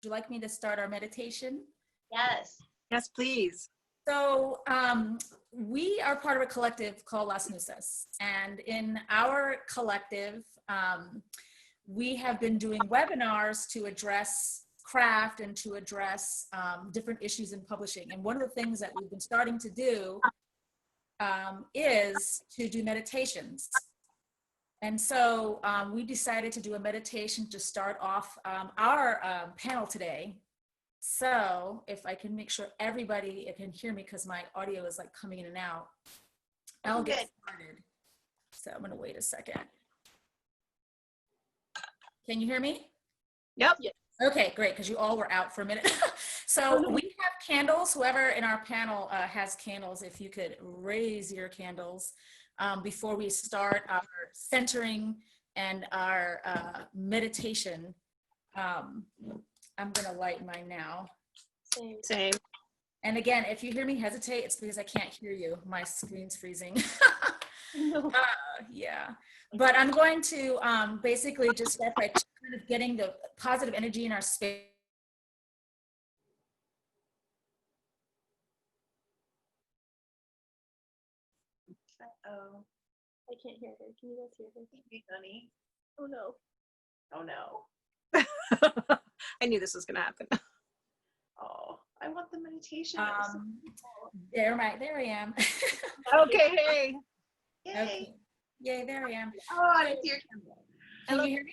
you like me to start our meditation? Yes. Yes, please. So we are part of a collective called Las Musas. And in our collective, we have been doing webinars to address craft and to address different issues in publishing. And one of the things that we've been starting to do is to do meditations. And so we decided to do a meditation to start off our panel today. So if I can make sure everybody can hear me, because my audio is like coming in and out, I'll get started. So I'm gonna wait a second. Can you hear me? Yep. Okay, great, because you all were out for a minute. So we have candles. Whoever in our panel has candles, if you could raise your candles before we start our centering and our meditation. I'm gonna light mine now. Same. And again, if you hear me hesitate, it's because I can't hear you. My screen's freezing. No. Yeah, but I'm going to basically just start by kind of getting the positive energy in our space. Uh-oh. I can't hear her. Can you guys hear her? Hey, honey. Oh no. Oh no. I knew this was gonna happen. Oh, I want the meditation. There I am. Okay, hey. Yay. Okay. Yay, there I am. Oh, I see your candle. Can you hear me?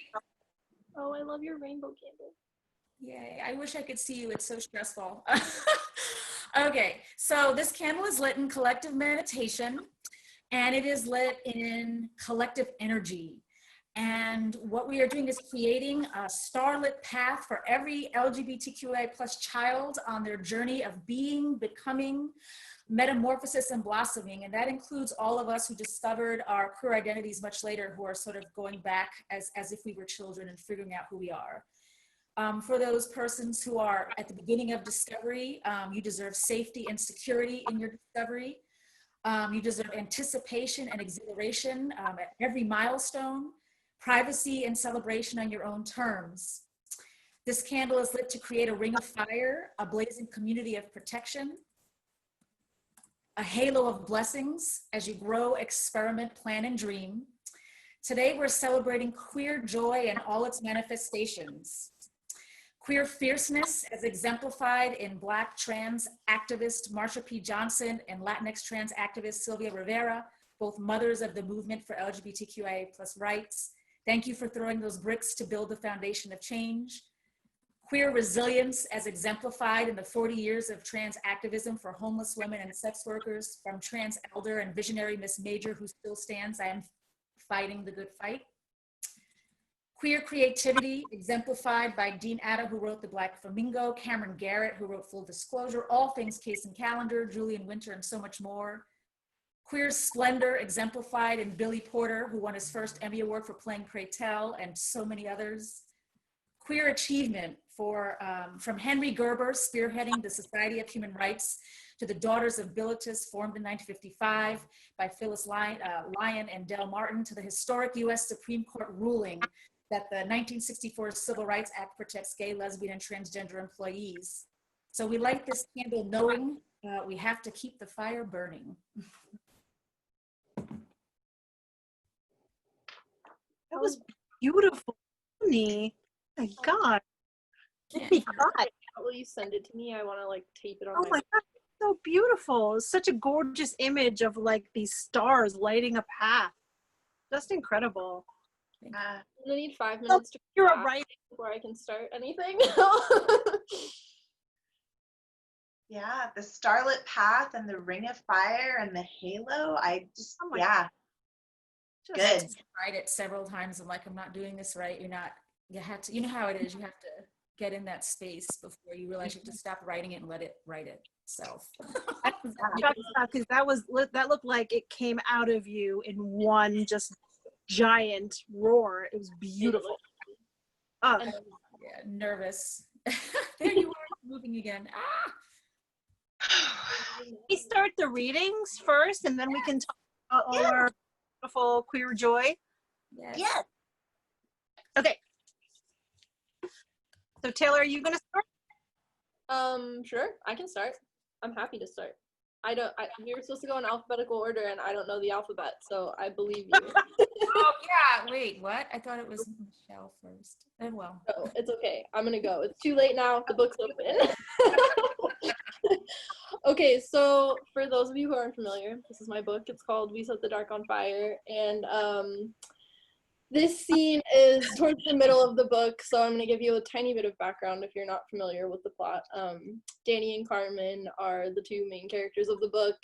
Oh, I love your rainbow candle. Yay, I wish I could see you. It's so stressful. Okay, so this candle is lit in collective meditation, and it is lit in collective energy. And what we are doing is creating a starlit path for every LGBTQI+ child on their journey of being, becoming, metamorphosis, and blossoming. And that includes all of us who discovered our queer identities much later, who are sort of going back as if we were children and figuring out who we are. For those persons who are at the beginning of discovery, you deserve safety and security in your discovery. You deserve anticipation and exhilaration at every milestone, privacy and celebration on your own terms. This candle is lit to create a ring of fire, a blazing community of protection, a halo of blessings as you grow, experiment, plan, and dream. Today, we're celebrating queer joy in all its manifestations. Queer fierceness as exemplified in Black trans activist Marsha P. Johnson and Latinx trans activist Sylvia Rivera, both mothers of the movement for LGBTQIA+ rights. Thank you for throwing those bricks to build the foundation of change. Queer resilience as exemplified in the 40 years of trans activism for homeless women and sex workers, from trans elder and visionary Miss Major, who still stands, I am fighting the good fight. Queer creativity exemplified by Dean Atta, who wrote The Black Flamingo, Cameron Garrett, who wrote Full Disclosure, All Things Case and Calendar, Julian Winter, and so much more. Queer splendor exemplified in Billy Porter, who won his first Emmy Award for playing Pray Tell, and so many others. Queer achievement from Henry Gerber, spearheading the Society of Human Rights, to the Daughters of Bilitis, formed in 1955 by Phyllis Lyon and Del Martin, to the historic US Supreme Court ruling that the 1964 Civil Rights Act protects gay, lesbian, and transgender employees. So we light this candle knowing we have to keep the fire burning. That was beautiful, honey. My God. Will you send it to me? I want to like tape it on Oh my God, so beautiful. It's such a gorgeous image of like these stars lighting a path. Just incredible. I need 5 minutes to You're right before I can start anything. Yeah, the starlit path and the ring of fire and the halo. I just, yeah. Good. I tried it several times. I'm like, I'm not doing this right. You have to, you know how it is. You have to get in that space before you realize you have to stop writing it and let it write itself. Because that looked like it came out of you in one just giant roar. It was beautiful. Oh. Yeah, nervous. There you are, moving again. We start the readings first, and then we can talk about all our beautiful queer joy. Yes. Yes. Okay. So Taylor, are you gonna start? Sure, I can start. I'm happy to start. We were supposed to go in alphabetical order and I don't know the alphabet, so I believe you. Oh yeah, wait, what? I thought it was Michelle first. And well. No, it's okay. I'm gonna go. It's too late now. The book's open. Okay, so for those of you who aren't familiar, this is my book. It's called We Set the Dark on Fire, and this scene is towards the middle of the book, so I'm going to give you a tiny bit of background if you're not familiar with the plot. Danny and Carmen are the two main characters of the book,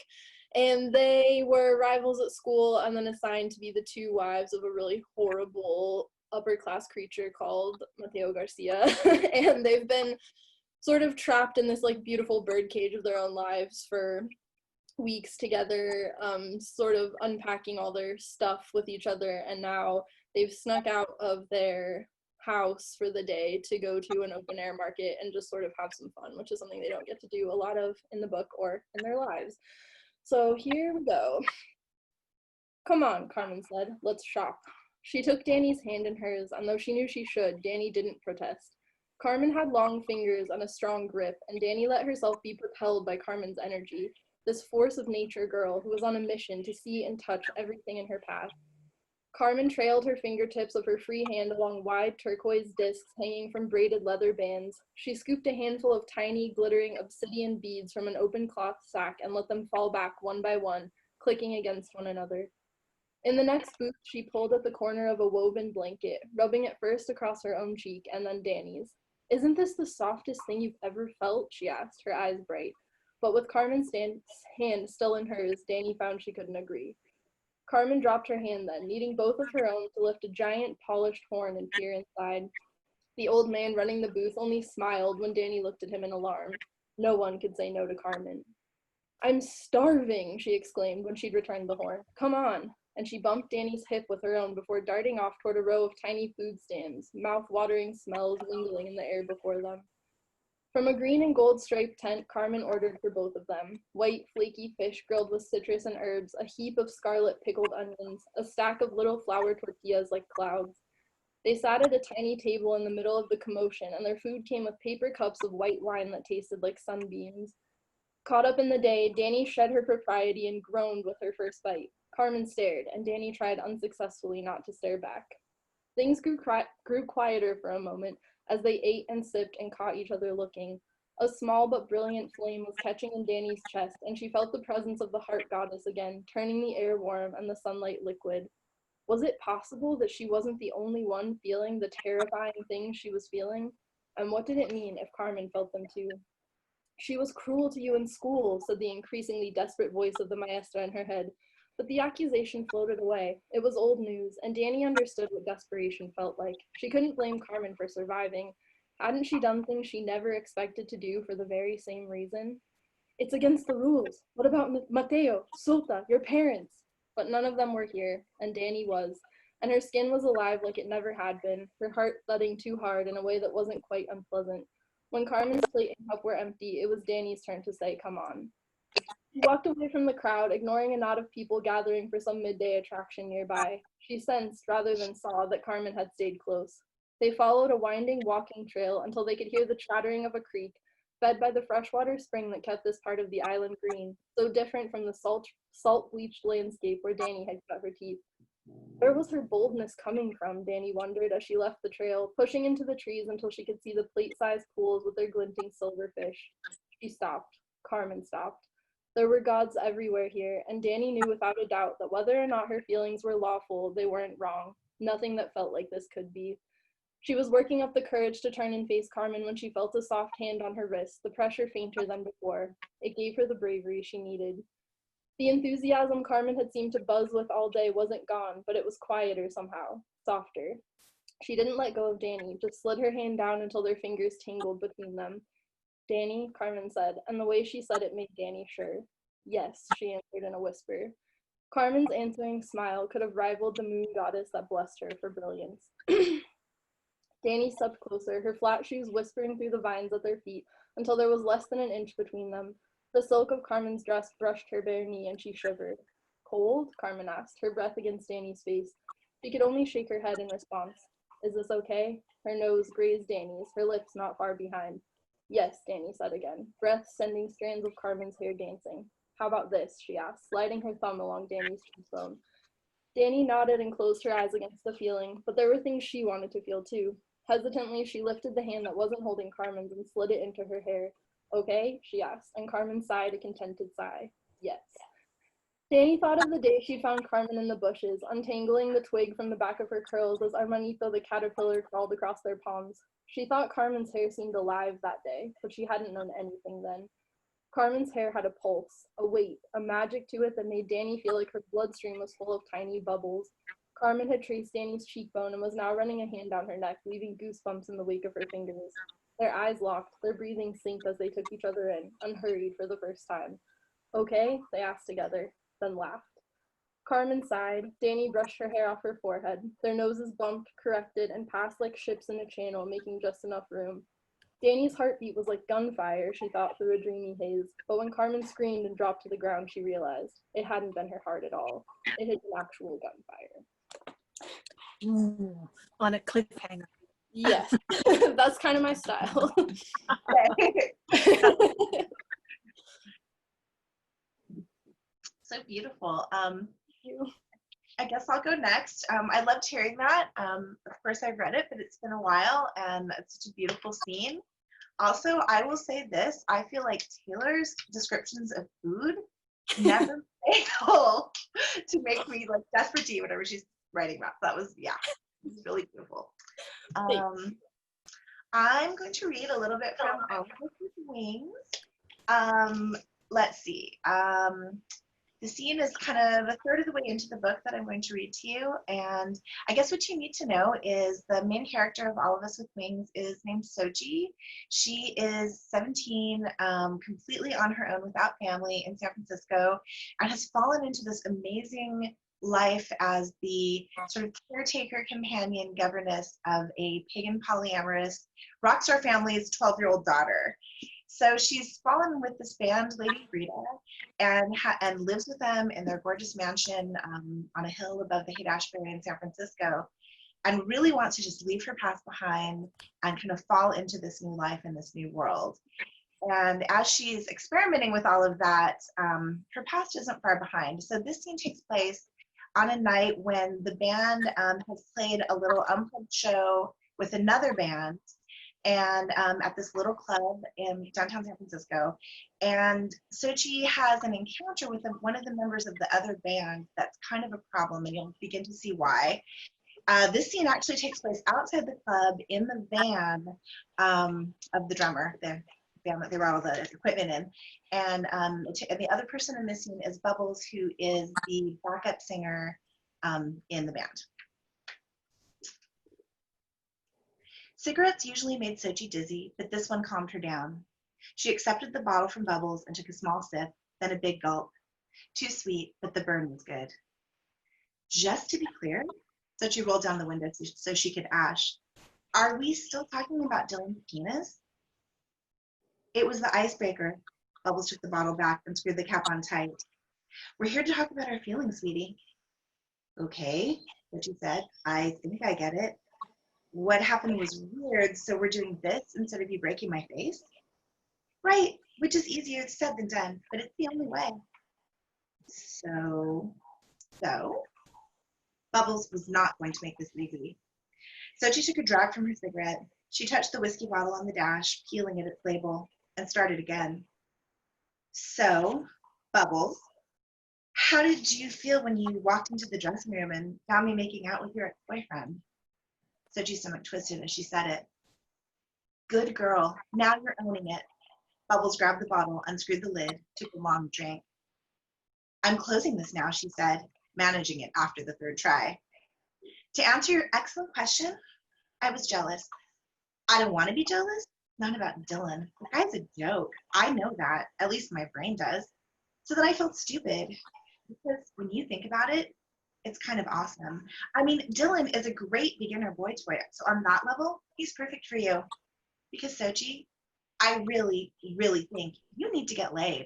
and they were rivals at school and then assigned to be the two wives of a really horrible upper-class creature called Mateo Garcia, and they've been sort of trapped in this like beautiful birdcage of their own lives for weeks together, sort of unpacking all their stuff with each other, and now they've snuck out of their house for the day to go to an open air market and just sort of have some fun, which is something they don't get to do a lot of in the book or in their lives. So here we go. Come on, Carmen said, let's shop. She took Danny's hand in hers, and though she knew she should, Danny didn't protest. Carmen had long fingers and a strong grip, and Danny let herself be propelled by Carmen's energy, this force of nature girl who was on a mission to see and touch everything in her path. Carmen trailed her fingertips of her free hand along wide turquoise discs hanging from braided leather bands. She scooped a handful of tiny, glittering obsidian beads from an open cloth sack and let them fall back one by one, clicking against one another. In the next booth, she pulled at the corner of a woven blanket, rubbing it first across her own cheek and then Danny's. Isn't this the softest thing you've ever felt? She asked, her eyes bright. But with Carmen's hand still in hers, Danny found she couldn't agree. Carmen dropped her hand then, needing both of her own to lift a giant polished horn and peer inside. The old man running the booth only smiled when Danny looked at him in alarm. No one could say no to Carmen. I'm starving, she exclaimed when she'd returned the horn. Come on. And she bumped Danny's hip with her own before darting off toward a row of tiny food stands, mouth-watering smells mingling in the air before them. From a green and gold striped tent, Carmen ordered for both of them. White, flaky fish grilled with citrus and herbs, a heap of scarlet pickled onions, a stack of little flour tortillas like clouds. They sat at a tiny table in the middle of the commotion, and their food came with paper cups of white wine that tasted like sunbeams. Caught up in the day, Danny shed her propriety and groaned with her first bite. Carmen stared, and Danny tried unsuccessfully not to stare back. Things grew quieter for a moment, as they ate and sipped and caught each other looking. A small but brilliant flame was catching in Danny's chest, and she felt the presence of the heart goddess again, turning the air warm and the sunlight liquid. Was it possible that she wasn't the only one feeling the terrifying things she was feeling? And what did it mean if Carmen felt them too? She was cruel to you in school, said the increasingly desperate voice of the maestra in her head. But the accusation floated away. It was old news, and Danny understood what desperation felt like. She couldn't blame Carmen for surviving. Hadn't she done things she never expected to do for the very same reason? It's against the rules. What about Mateo, Sulta, your parents? But none of them were here, and Danny was, and her skin was alive like it never had been, her heart thudding too hard in a way that wasn't quite unpleasant. When Carmen's plate and cup were empty, it was Danny's turn to say, come on. She walked away from the crowd, ignoring a knot of people gathering for some midday attraction nearby. She sensed, rather than saw, that Carmen had stayed close. They followed a winding walking trail until they could hear the chattering of a creek, fed by the freshwater spring that kept this part of the island green, so different from the salt-bleached landscape where Danny had cut her teeth. Where was her boldness coming from, Danny wondered as she left the trail, pushing into the trees until she could see the plate-sized pools with their glinting silver fish. She stopped. Carmen stopped. There were gods everywhere here, and Danny knew without a doubt that whether or not her feelings were lawful, they weren't wrong. Nothing that felt like this could be. She was working up the courage to turn and face Carmen when she felt a soft hand on her wrist, the pressure fainter than before. It gave her the bravery she needed. The enthusiasm Carmen had seemed to buzz with all day wasn't gone, but it was quieter somehow, softer. She didn't let go of Danny, just slid her hand down until their fingers tingled between them. Danny, Carmen said, and the way she said it made Danny sure. Yes, she answered in a whisper. Carmen's answering smile could have rivaled the moon goddess that blessed her for brilliance. Danny stepped closer, her flat shoes whispering through the vines at their feet until there was less than an inch between them. The silk of Carmen's dress brushed her bare knee and she shivered. Cold? Carmen asked, her breath against Danny's face. She could only shake her head in response. Is this okay? Her nose grazed Danny's, her lips not far behind. Yes, Danny said again, breath sending strands of Carmen's hair dancing. How about this, she asked, sliding her thumb along Danny's cheekbone. Danny nodded and closed her eyes against the feeling, but there were things she wanted to feel too. Hesitantly, she lifted the hand that wasn't holding Carmen's and slid it into her hair. Okay, she asked, and Carmen sighed a contented sigh. Yes. Danny thought of the day she'd found Carmen in the bushes, untangling the twig from the back of her curls as Armanito the caterpillar crawled across their palms. She thought Carmen's hair seemed alive that day, but she hadn't known anything then. Carmen's hair had a pulse, a weight, a magic to it that made Danny feel like her bloodstream was full of tiny bubbles. Carmen had traced Danny's cheekbone and was now running a hand down her neck, leaving goosebumps in the wake of her fingers. Their eyes locked, their breathing synced as they took each other in, unhurried for the first time. Okay, they asked together, then laughed. Carmen sighed. Danny brushed her hair off her forehead. Their noses bumped, corrected, and passed like ships in a channel, making just enough room. Danny's heartbeat was like gunfire, she thought through a dreamy haze, but when Carmen screamed and dropped to the ground, she realized it hadn't been her heart at all. It had been actual gunfire. Ooh, on a cliffhanger. Yes, that's kind of my style. So beautiful. I guess I'll go next. I loved hearing that. Of course, I've read it, but it's been a while, and it's such a beautiful scene. Also, I will say this. I feel like Tehlor's descriptions of food never fail to make me like desperate to eat whatever she's writing about. That was, yeah, it was really beautiful. I'm going to read a little bit from Almost with Wings. Let's see. The scene is kind of a third of the way into the book that I'm going to read to you. And I guess what you need to know is the main character of All of Us with Wings is named Sochi. She is 17, completely on her own without family in San Francisco, and has fallen into this amazing life as the sort of caretaker, companion, governess of a pagan polyamorous rock star family's 12-year-old daughter. So she's fallen with this band, Lady Frida, and lives with them in their gorgeous mansion on a hill above the Haight-Ashbury in San Francisco, and really wants to just leave her past behind and kind of fall into this new life in this new world. And as she's experimenting with all of that, her past isn't far behind. So this scene takes place on a night when the band has played a little unplugged show with another band, and at this little club in downtown San Francisco. And Sochi has an encounter with one of the members of the other band that's kind of a problem, and you'll begin to see why. This scene actually takes place outside the club in the van of the drummer, the van that they brought all the equipment in. And the other person in this scene is Bubbles, who is the backup singer in the band. Cigarettes usually made Sochi dizzy, but this one calmed her down. She accepted the bottle from Bubbles and took a small sip, then a big gulp. Too sweet, but the burn was good. Just to be clear, Sochi rolled down the window so she could ash. Are we still talking about Dylan's penis? It was the icebreaker. Bubbles took the bottle back and screwed the cap on tight. We're here to talk about our feelings, sweetie. Okay, Sochi said. I think I get it. What happened was weird, so we're doing this instead of you breaking my face? Right, which is easier said than done, but it's the only way. So, Bubbles was not going to make this easy. So she took a drag from her cigarette. She touched the whiskey bottle on the dash, peeling at its label, and started again. So, Bubbles, how did you feel when you walked into the dressing room and found me making out with your ex-boyfriend? Sochi's stomach twisted as she said it. Good girl, now you're owning it. Bubbles grabbed the bottle, unscrewed the lid, took a long drink. I'm closing this now, she said, managing it after the third try. To answer your excellent question, I was jealous. I don't want to be jealous, not about Dylan. The guy's a joke. I know that, at least my brain does. So that I felt stupid. Because when you think about it, it's kind of awesome. I mean, Dylan is a great beginner boy toy, so on that level, he's perfect for you. Because Sochi, I really, really think you need to get laid.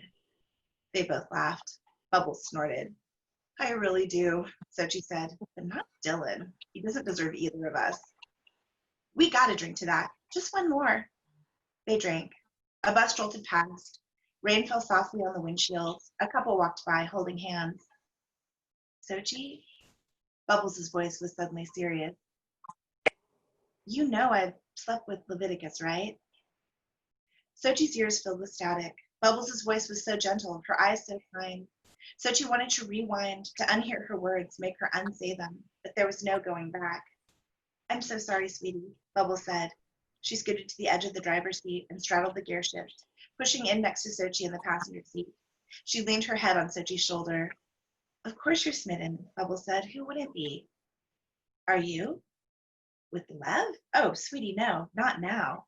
They both laughed. Bubbles snorted. I really do, Sochi said, but not Dylan. He doesn't deserve either of us. We got to drink to that. Just one more. They drank. A bus jolted past. Rain fell softly on the windshield. A couple walked by, holding hands. Sochi? Bubbles' voice was suddenly serious. You know I've slept with Leviticus, right? Sochi's ears filled with static. Bubbles' voice was so gentle, her eyes so kind. Sochi wanted to rewind, to unhear her words, make her unsay them, but there was no going back. I'm so sorry, sweetie, Bubbles said. She scooted to the edge of the driver's seat and straddled the gear shift, pushing in next to Sochi in the passenger seat. She leaned her head on Sochi's shoulder. Of course you're smitten, Bubbles said. Who wouldn't be? Are you? With Lev? Oh, sweetie, no, not now.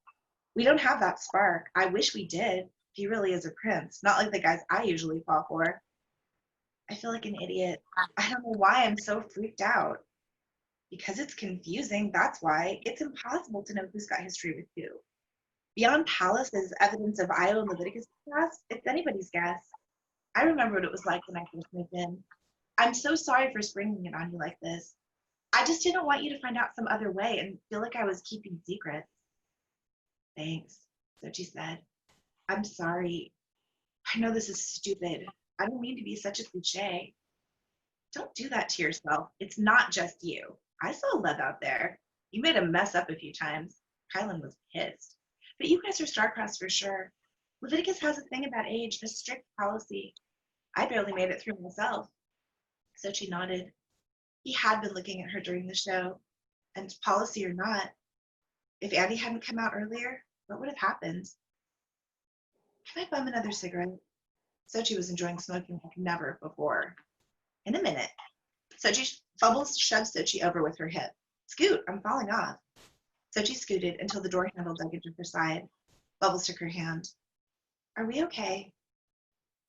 We don't have that spark. I wish we did. He really is a prince, not like the guys I usually fall for. I feel like an idiot. I don't know why I'm so freaked out. Because it's confusing, that's why. It's impossible to know who's got history with who. Beyond Palace's evidence of Io and Leviticus' past, it's anybody's guess. I remember what it was like when I first moved in. I'm so sorry for springing it on you like this. I just didn't want you to find out some other way and feel like I was keeping secrets. Thanks, Sochi said. I'm sorry. I know this is stupid. I don't mean to be such a cliche. Don't do that to yourself. It's not just you. I saw Lev out there. You made him mess up a few times. Kylan was pissed. But you guys are star-crossed for sure. Leviticus has a thing about age, a strict policy. I barely made it through myself. Sochi nodded. He had been looking at her during the show, and policy or not, if Andy hadn't come out earlier, what would have happened? Can I bum another cigarette? Sochi was enjoying smoking like never before. In a minute. Bubbles shoved Sochi over with her hip. Scoot, I'm falling off. Sochi scooted until the door handle dug into her side. Bubbles took her hand. Are we okay?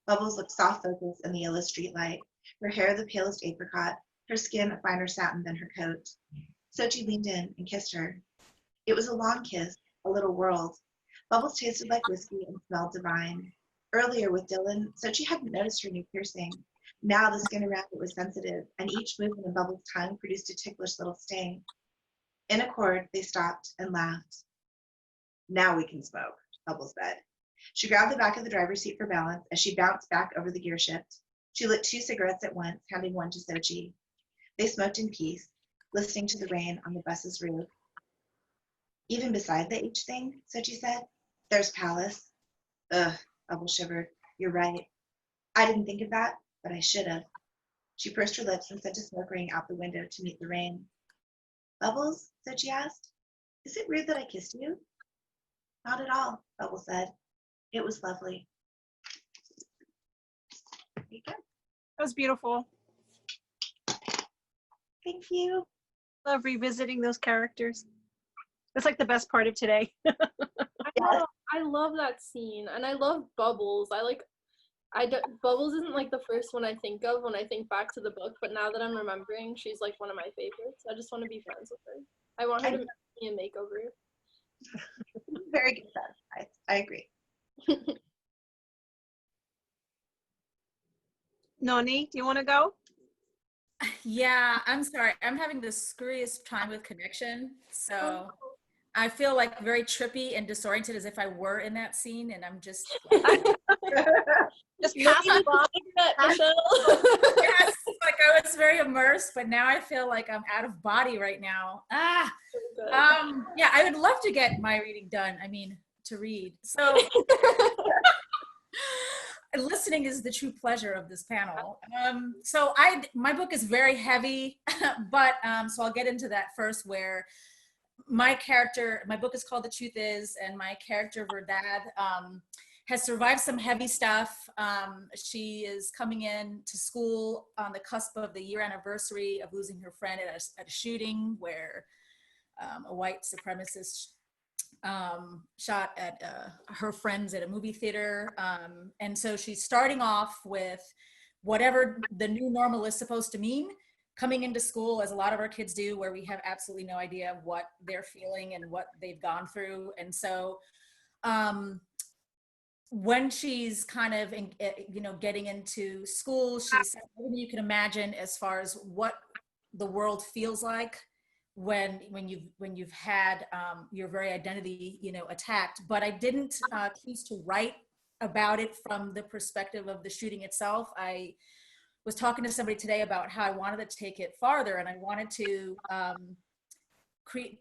Bubbles looked soft-focused in the yellow streetlight, her hair the palest apricot, her skin a finer satin than her coat. Sochi leaned in and kissed her. It was a long kiss, a little world. Bubbles tasted like whiskey and smelled divine. Earlier with Dylan, Sochi hadn't noticed her new piercing. Now the skin around it was sensitive, and each movement of Bubbles' tongue produced a ticklish little sting. In accord, they stopped and laughed. Now we can smoke, Bubbles said. She grabbed the back of the driver's seat for balance as she bounced back over the gear shift. She lit 2 cigarettes at once, handing one to Sochi. They smoked in peace, listening to the rain on the bus's roof. Even beside the H thing, Sochi said, there's Palace. Ugh, Bubbles shivered. You're right. I didn't think of that, but I should have. She pursed her lips and sent a smoke ring out the window to meet the rain. Bubbles? Sochi asked. Is it rude that I kissed you? Not at all, Bubbles said. It was lovely. There you go. That was beautiful. Thank you. Love revisiting those characters. That's like the best part of today. I love that scene, and I love Bubbles. Bubbles isn't like the first one I think of when I think back to the book, but now that I'm remembering, she's like one of my favorites. I just want to be friends with her. I want her to make me a makeover. Very good stuff. I agree. Noni, do you want to go? Yeah, I'm sorry. I'm having the screwiest time with connection. So I feel like very trippy and disoriented as if I were in that scene, and I'm just Just Michelle. yes, like I was very immersed, but now I feel like I'm out of body right now. Yeah, I would love to get my reading done. I mean, to read. So listening is the true pleasure of this panel. So my book is very heavy, but so I'll get into that first, where my book is called The Truth Is, and my character Verdad has survived some heavy stuff. She is coming in to school on the cusp of the year anniversary of losing her friend at a shooting where a white supremacist shot at her friends at a movie theater. And so she's starting off with whatever the new normal is supposed to mean, coming into school, as a lot of our kids do, where we have absolutely no idea what they're feeling and what they've gone through. And so when she's kind of getting into school, she's everything you can imagine as far as what the world feels like when you've had your very identity, you know, attacked. But I didn't choose to write about it from the perspective of the shooting itself. I was talking to somebody today about how I wanted to take it farther, and I wanted to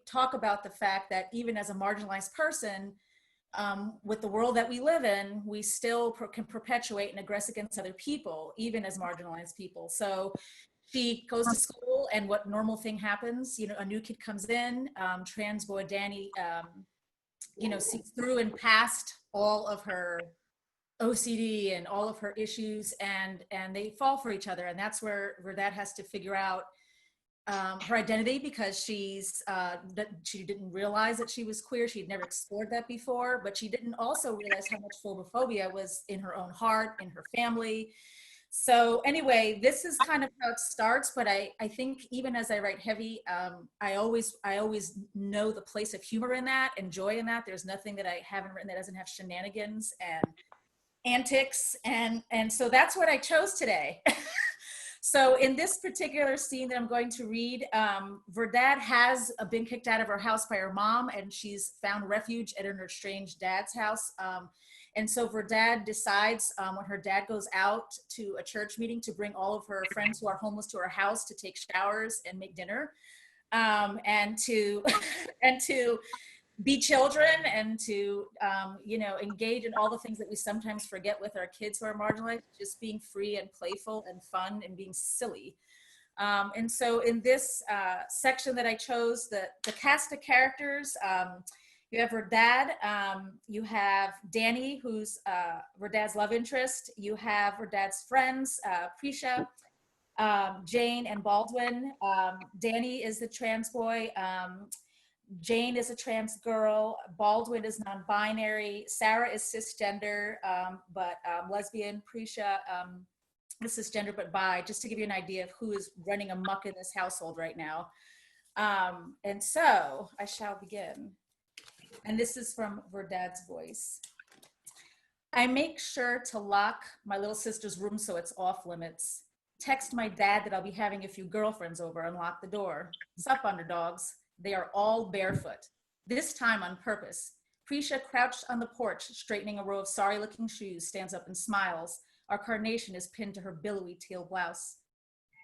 talk about the fact that even as a marginalized person, with the world that we live in, we still can perpetuate and aggress against other people, even as marginalized people. So she goes to school, and what normal thing happens? You know, a new kid comes in, trans boy Danny, you know, sees through and past all of her OCD and all of her issues, and they fall for each other. And that's where Verdad has to figure out her identity, because she didn't realize that she was queer. She'd never explored that before, but she didn't also realize how much phobophobia was in her own heart, in her family. So anyway, this is kind of how it starts, but I think even as I write heavy, I always know the place of humor in that and joy in that. There's nothing that I haven't written that doesn't have shenanigans and antics, and so that's what I chose today. So in this particular scene that I'm going to read, Verdad has been kicked out of her house by her mom, and she's found refuge at her estranged dad's house. And so Verdad decides when her dad goes out to a church meeting to bring all of her friends who are homeless to her house to take showers and make dinner, and to and to be children, and to you know, engage in all the things that we sometimes forget with our kids who are marginalized, just being free and playful and fun and being silly. And so in this section that I chose, the cast of characters, you have Verdad, you have Danny, who's Verdad's love interest, you have Verdad's friends, Prisha, Jane, and Baldwin. Danny is the trans boy, Jane is a trans girl, Baldwin is non-binary, Sarah is cisgender, but lesbian, Prisha is cisgender but bi, just to give you an idea of who is running amok in this household right now. And so I shall begin. And this is from Verdad's voice. I make sure to lock my little sister's room so it's off limits. Text my dad that I'll be having a few girlfriends over and lock the door. Sup, underdogs. They are all barefoot, this time on purpose. Prisha, crouched on the porch, straightening a row of sorry-looking shoes, stands up and smiles. Our carnation is pinned to her billowy teal blouse.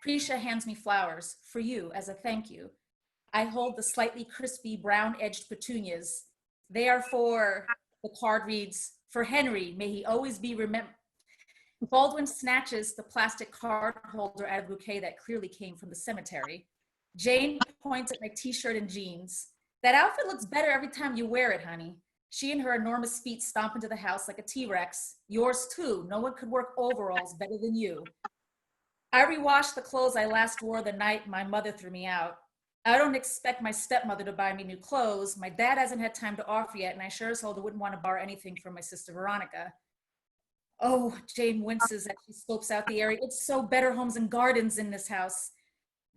Prisha hands me flowers, for you, as a thank you. I hold the slightly crispy, brown-edged petunias. They are for, the card reads, for Henry, may he always be remembered. Baldwin snatches the plastic card holder out of a bouquet that clearly came from the cemetery. Jane points at my t-shirt and jeans. That outfit looks better every time you wear it, honey. She and her enormous feet stomp into the house like a T-Rex. Yours too. No one could work overalls better than you. I rewashed the clothes I last wore the night my mother threw me out. I don't expect my stepmother to buy me new clothes. My dad hasn't had time to offer yet, and I sure as hell wouldn't want to borrow anything from my sister Veronica. Oh, Jane winces as she scopes out the area. It's so better homes and gardens in this house.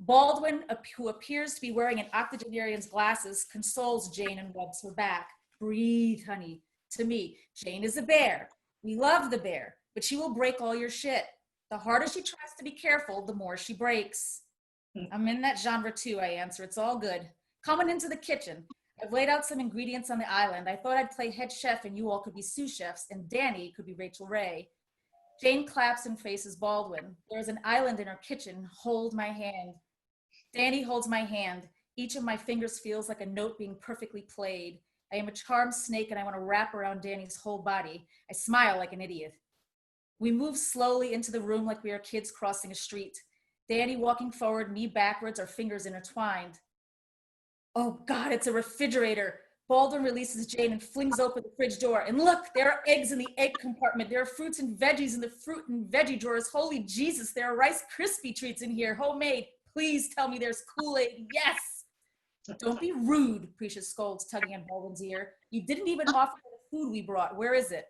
Baldwin, who appears to be wearing an octogenarian's glasses, consoles Jane and rubs her back. Breathe, honey. To me, Jane is a bear. We love the bear, but she will break all your shit. The harder she tries to be careful, the more she breaks. I'm in that genre too, I answer. It's all good. Coming into the kitchen. I've laid out some ingredients on the island. I thought I'd play head chef and you all could be sous chefs, and Danny could be Rachel Ray. Jane claps and faces Baldwin. There's an island in our kitchen. Hold my hand. Danny holds my hand. Each of my fingers feels like a note being perfectly played. I am a charmed snake and I want to wrap around Danny's whole body. I smile like an idiot. We move slowly into the room like we are kids crossing a street. Danny walking forward, me backwards, our fingers intertwined. Oh God, it's a refrigerator. Baldwin releases Jane and flings open the fridge door. And look, there are eggs in the egg compartment. There are fruits and veggies in the fruit and veggie drawers. Holy Jesus, there are Rice Krispie treats in here, homemade. Please tell me there's Kool-Aid. Yes. Don't be rude, Prisha scolds, tugging on Baldwin's ear. You didn't even offer the food we brought. Where is it?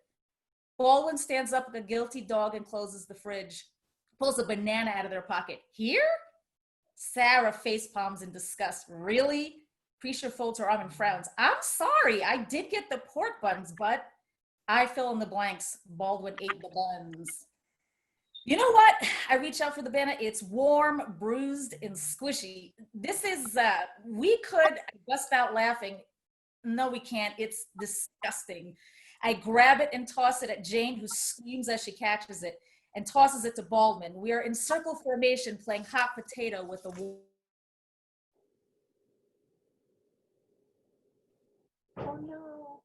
Baldwin stands up like a guilty dog and closes the fridge. Pulls a banana out of their pocket. Here? Sarah face palms in disgust. Really? Prisha folds her arm and frowns. I'm sorry, I did get the pork buns, but I fill in the blanks. Baldwin ate the buns. You know what? I reach out for the banner. It's warm, bruised, and squishy. This is, we could bust out laughing. No, we can't. It's disgusting. I grab it and toss it at Jane, who screams as she catches it and tosses it to Baldwin. We are in circle formation playing hot potato with the Oh no.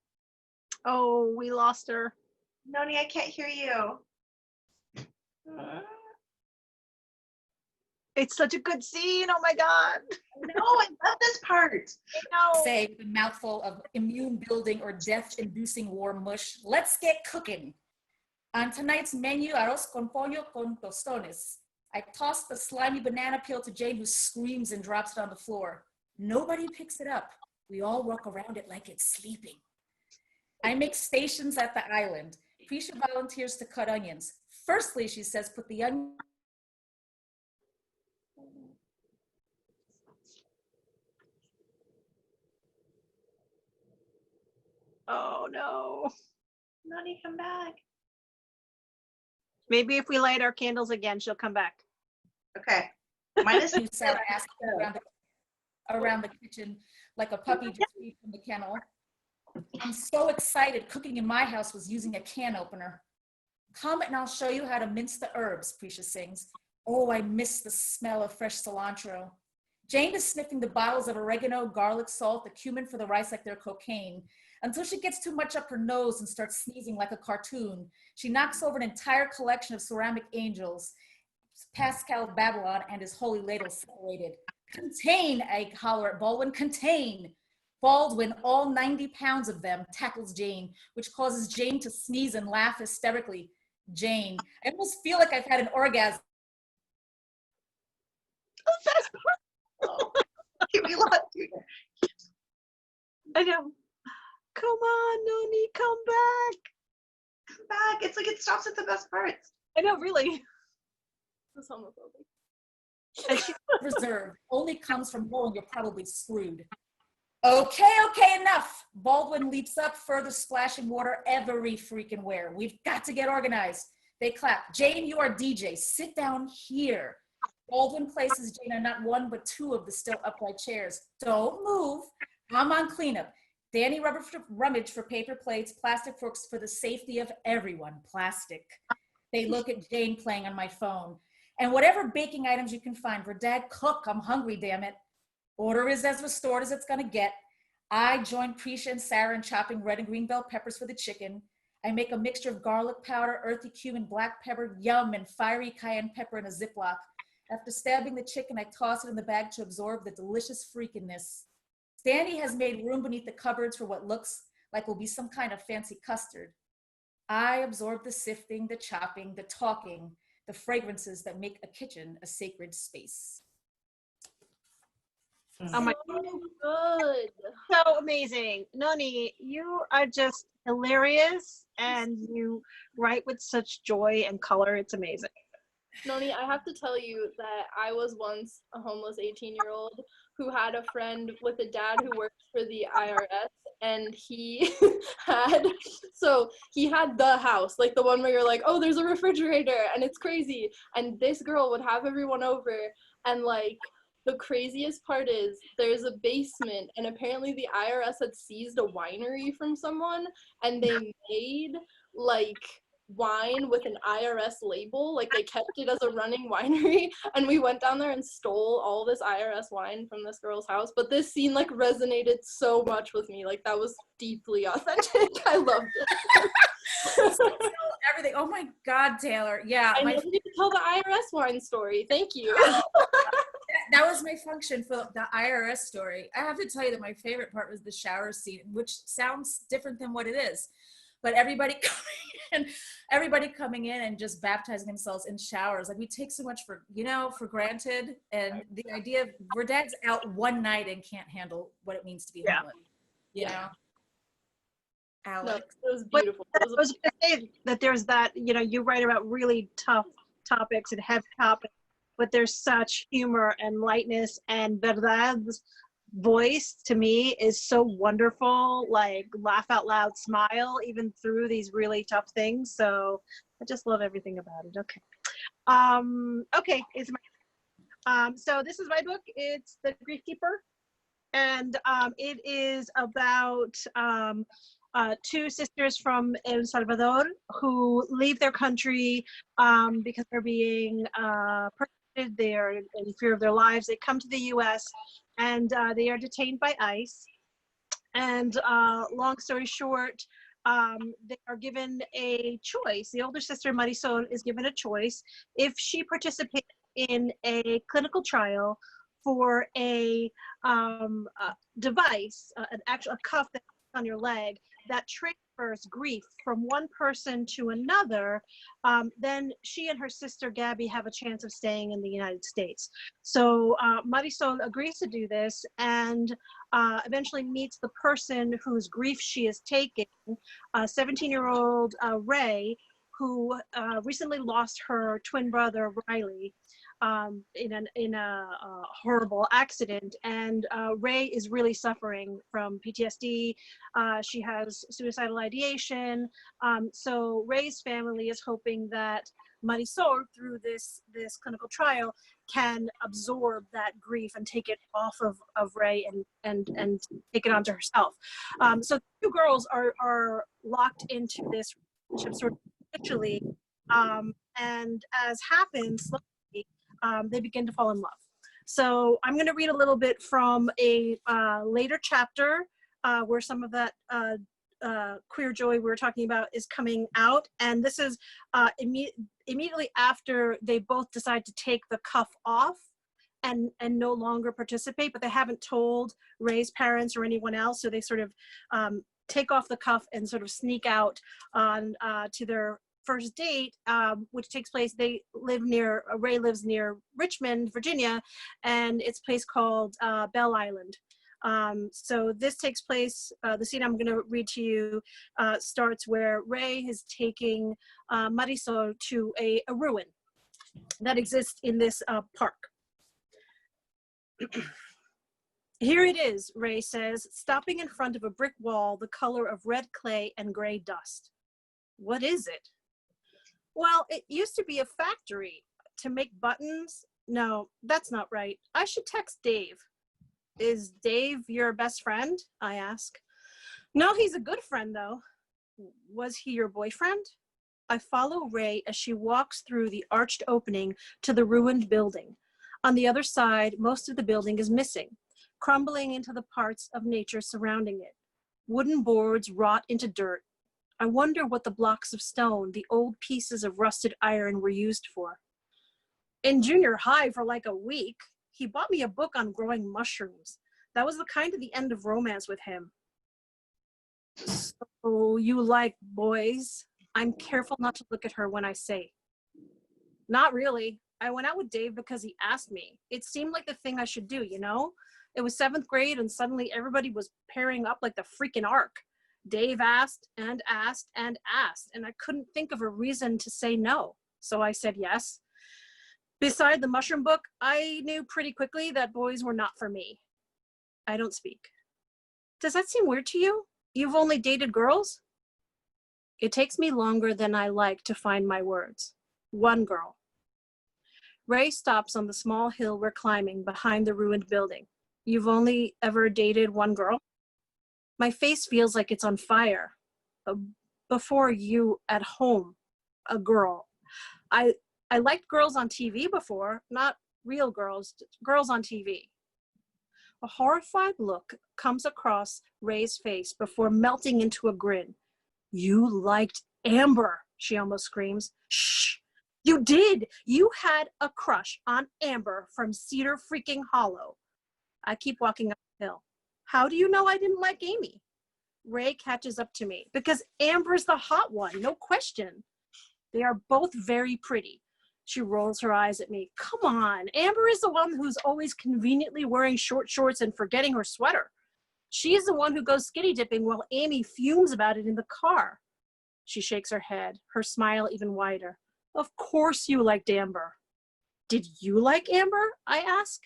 Oh, we lost her. Noni, I can't hear you. It's such a good scene. Oh my God. No, I love this part. I know. say a mouthful of immune building or death inducing war mush. Let's get cooking. On tonight's menu, arroz con pollo con tostones. I toss the slimy banana peel to Jane, who screams and drops it on the floor. Nobody picks it up. We all walk around it like it's sleeping. I make stations at the island. Prisha volunteers to cut onions. Firstly, she says, put the onion. Oh no. Noni, come back. Maybe if we light our candles again, she'll come back. Okay. Mine is Sarah asked around the kitchen like a puppy just freed from the kennel. I'm so excited. Cooking in my house was using a can opener. Come and I'll show you how to mince the herbs, Prisha sings. Oh, I miss the smell of fresh cilantro. Jane is sniffing the bottles of oregano, garlic, salt, the cumin for the rice like they're cocaine, until she gets too much up her nose and starts sneezing like a cartoon. She knocks over an entire collection of ceramic angels, Pascal of Babylon and his holy ladle separated. Contain, I holler at Baldwin, contain. Baldwin, all 90 pounds of them, tackles Jane, which causes Jane to sneeze and laugh hysterically. Jane, I almost feel like I've had an orgasm. the best part. Oh, okay, we lost you. I know. Come on, Noni, come back. Come back. It's like it stops at the best parts. I know, really. That's homophobic. And she, Reserve only comes from knowing you're probably screwed. Okay, enough. Baldwin leaps up, further splashing water every freaking where. We've got to get organized. They clap. Jane, you are DJ. Sit down here. Baldwin places Jane on not one, but two of the still upright chairs. Don't move. I'm on cleanup. Danny rummage for paper plates, plastic forks for the safety of everyone. Plastic. They look at Jane playing on my phone. And whatever baking items you can find for Dad, cook. I'm hungry, damn it. Order is as restored as it's gonna get. I join Prisha and Sarah in chopping red and green bell peppers for the chicken. I make a mixture of garlic powder, earthy cumin, black pepper, yum, and fiery cayenne pepper in a Ziploc. After stabbing the chicken, I toss it in the bag to absorb the delicious freakiness. Danny has made room beneath the cupboards for what looks like will be some kind of fancy custard. I absorb the sifting, the chopping, the talking, the fragrances that make a kitchen a sacred space. oh my, Good. so amazing. Noni, you are just hilarious and you write with such joy and color. It's amazing. Noni, I have to tell you that I was once a homeless 18-year-old who had a friend with a dad who worked for the IRS, and he had the house, like the one where you're like, oh, there's a refrigerator and it's crazy. And this girl would have everyone over, and like the craziest part is there's a basement, and apparently the IRS had seized a winery from someone, and they made like wine with an IRS label, like they kept it as a running winery, and we went down there and stole all this IRS wine from this girl's house. But this scene like resonated so much with me, like that was deeply authentic. I loved it. Everything. Oh my God, Tehlor. Yeah. I never need to tell the IRS wine story. Thank you. That was my function for the IRS story. I have to tell you that my favorite part was the shower scene, which sounds different than what it is. But everybody coming in and just baptizing themselves in showers. Like we take so much for granted. And the idea of where Dad's out one night and can't handle what it means to be homeless. You know? Alex. No, it was beautiful. I was going to say that there's that, you write about really tough topics and heavy topics, but there's such humor and lightness, and Verdad's voice to me is so wonderful, like laugh out loud smile even through these really tough things. So I just love everything about it. Okay. Okay, so this is my book. It's The Grief Keeper, and it is about two sisters from El Salvador who leave their country because they're being persecuted. They are in fear of their lives. They come to the U.S. and they are detained by ICE. And long story short, they are given a choice. The older sister, Marisol, is given a choice if she participates in a clinical trial for a device, a cuff that's on your leg that transfers grief from one person to another, then she and her sister Gabby have a chance of staying in the United States. So Marisol agrees to do this and eventually meets the person whose grief she is taking, 17-year-old Ray, who recently lost her twin brother Riley in a horrible accident, and Ray is really suffering from PTSD. She has suicidal ideation. So Ray's family is hoping that Marisol, through this clinical trial, can absorb that grief and take it off of Ray and take it onto herself. So the two girls are locked into this relationship sort of initially, and as happens slowly, they begin to fall in love. So I'm going to read a little bit from a later chapter where some of that queer joy we were talking about is coming out. And this is immediately after they both decide to take the cuff off and no longer participate, but they haven't told Ray's parents or anyone else. So they sort of take off the cuff and sort of sneak out on to their first date, which takes place, Ray lives near Richmond, Virginia, and it's a place called Belle Island. So this takes place, the scene I'm gonna read to you starts where Ray is taking Marisol to a ruin that exists in this park. Here it is, Ray says, stopping in front of a brick wall the color of red clay and gray dust. What is it? Well, it used to be a factory to make buttons. No, that's not right. I should text Dave. Is Dave your best friend? I ask. No, he's a good friend though. Was he your boyfriend? I follow Ray as she walks through the arched opening to the ruined building. On the other side, most of the building is missing, crumbling into the parts of nature surrounding it. Wooden boards rot into dirt. I wonder what the blocks of stone, the old pieces of rusted iron were used for. In junior high for like a week, he bought me a book on growing mushrooms. That was the kind of the end of romance with him. So you like boys? I'm careful not to look at her when I say. Not really. I went out with Dave because he asked me. It seemed like the thing I should do, you know? It was 7th grade and suddenly everybody was pairing up like the freaking Ark. Dave asked and asked and asked, and I couldn't think of a reason to say no. So I said yes. Beside the mushroom book, I knew pretty quickly that boys were not for me. I don't speak. Does that seem weird to you? You've only dated girls? It takes me longer than I like to find my words. One girl. Ray stops on the small hill we're climbing behind the ruined building. You've only ever dated one girl? My face feels like it's on fire. Before you at home, a girl. I liked girls on TV before, not real girls, girls on TV. A horrified look comes across Ray's face before melting into a grin. You liked Amber, she almost screams. Shh, you did. You had a crush on Amber from Cedar freaking Hollow. I keep walking up the hill. How do you know I didn't like Amy? Ray catches up to me. Because Amber's the hot one, no question. They are both very pretty. She rolls her eyes at me. Come on, Amber is the one who's always conveniently wearing short shorts and forgetting her sweater. She is the one who goes skinny dipping while Amy fumes about it in the car. She shakes her head, her smile even wider. Of course you liked Amber. Did you like Amber? I ask.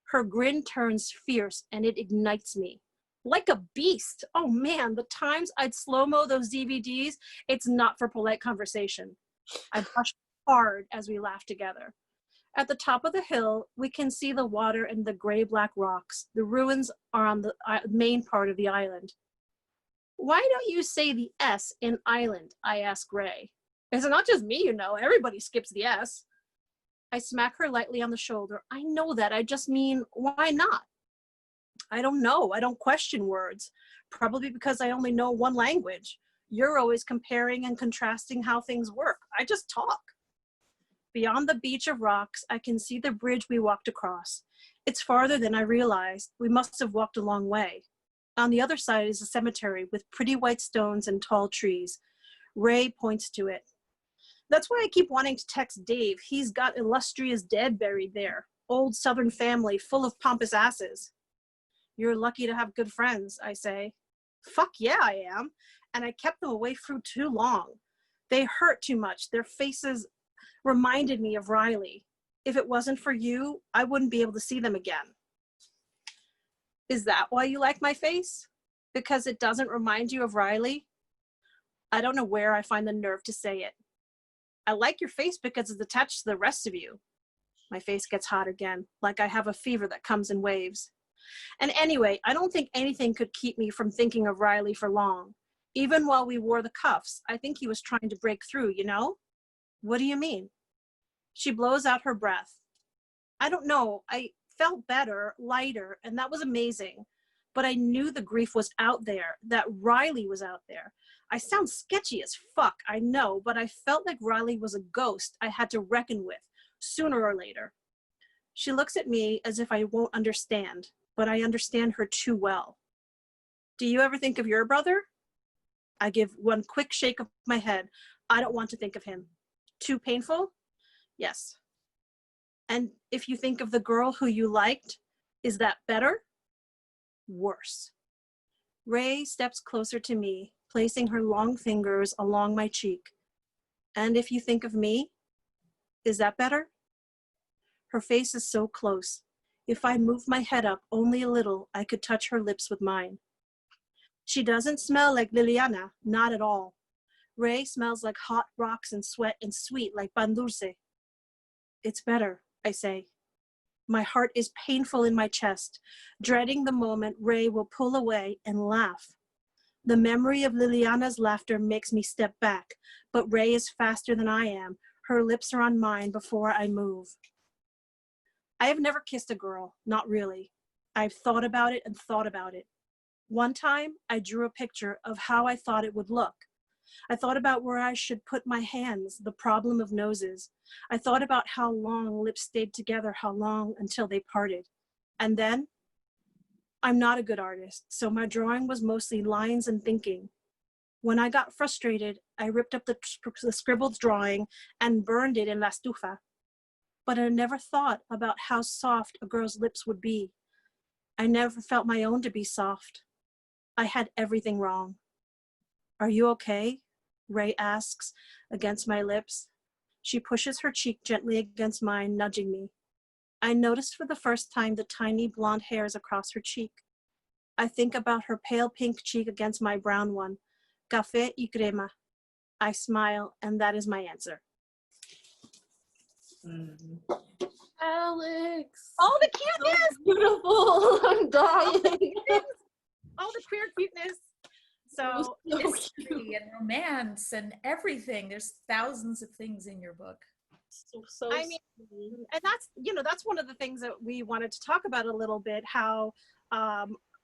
Her grin turns fierce and it ignites me. Like a beast. Oh man, the times I'd slow-mo those DVDs, it's not for polite conversation. I brush hard as we laugh together. At the top of the hill, we can see the water and the gray-black rocks. The ruins are on the main part of the island. Why don't you say the S in island? I ask Ray. It's not just me, everybody skips the S. I smack her lightly on the shoulder. I know that, I just mean, why not? I don't know, I don't question words. Probably because I only know one language. You're always comparing and contrasting how things work. I just talk. Beyond the beach of rocks, I can see the bridge we walked across. It's farther than I realized. We must have walked a long way. On the other side is a cemetery with pretty white stones and tall trees. Ray points to it. That's why I keep wanting to text Dave. He's got illustrious dead buried there. Old Southern family full of pompous asses. You're lucky to have good friends, I say. Fuck yeah, I am. And I kept them away for too long. They hurt too much. Their faces reminded me of Riley. If it wasn't for you, I wouldn't be able to see them again. Is that why you like my face? Because it doesn't remind you of Riley? I don't know where I find the nerve to say it. I like your face because it's attached to the rest of you. My face gets hot again, like I have a fever that comes in waves. And anyway, I don't think anything could keep me from thinking of Riley for long. Even while we wore the cuffs, I think he was trying to break through, What do you mean? She blows out her breath. I don't know. I felt better, lighter, and that was amazing. But I knew the grief was out there, that Riley was out there. I sound sketchy as fuck, I know, but I felt like Riley was a ghost I had to reckon with, sooner or later. She looks at me as if I won't understand, but I understand her too well. Do you ever think of your brother? I give one quick shake of my head. I don't want to think of him. Too painful? Yes. And if you think of the girl who you liked, is that better? Worse. Ray steps closer to me, placing her long fingers along my cheek. And if you think of me, is that better? Her face is so close. If I moved my head up only a little, I could touch her lips with mine. She doesn't smell like Liliana, not at all. Ray smells like hot rocks and sweat and sweet like pan dulce. It's better, I say. My heart is painful in my chest, dreading the moment Ray will pull away and laugh. The memory of Liliana's laughter makes me step back, but Ray is faster than I am. Her lips are on mine before I move. I have never kissed a girl, not really. I've thought about it and thought about it. One time, I drew a picture of how I thought it would look. I thought about where I should put my hands, the problem of noses. I thought about how long lips stayed together, how long until they parted. And then, I'm not a good artist, so my drawing was mostly lines and thinking. When I got frustrated, I ripped up the scribbled drawing and burned it in la estufa. But I never thought about how soft a girl's lips would be. I never felt my own to be soft. I had everything wrong. Are you okay? Ray asks against my lips. She pushes her cheek gently against mine, nudging me. I noticed for the first time the tiny blonde hairs across her cheek. I think about her pale pink cheek against my brown one. Café y crema. I smile, and that is my answer. Alex! Oh, the cuteness! So beautiful! I'm dying! All the queer cuteness. So history and romance and everything. There's thousands of things in your book. So I mean, and that's one of the things that we wanted to talk about a little bit, how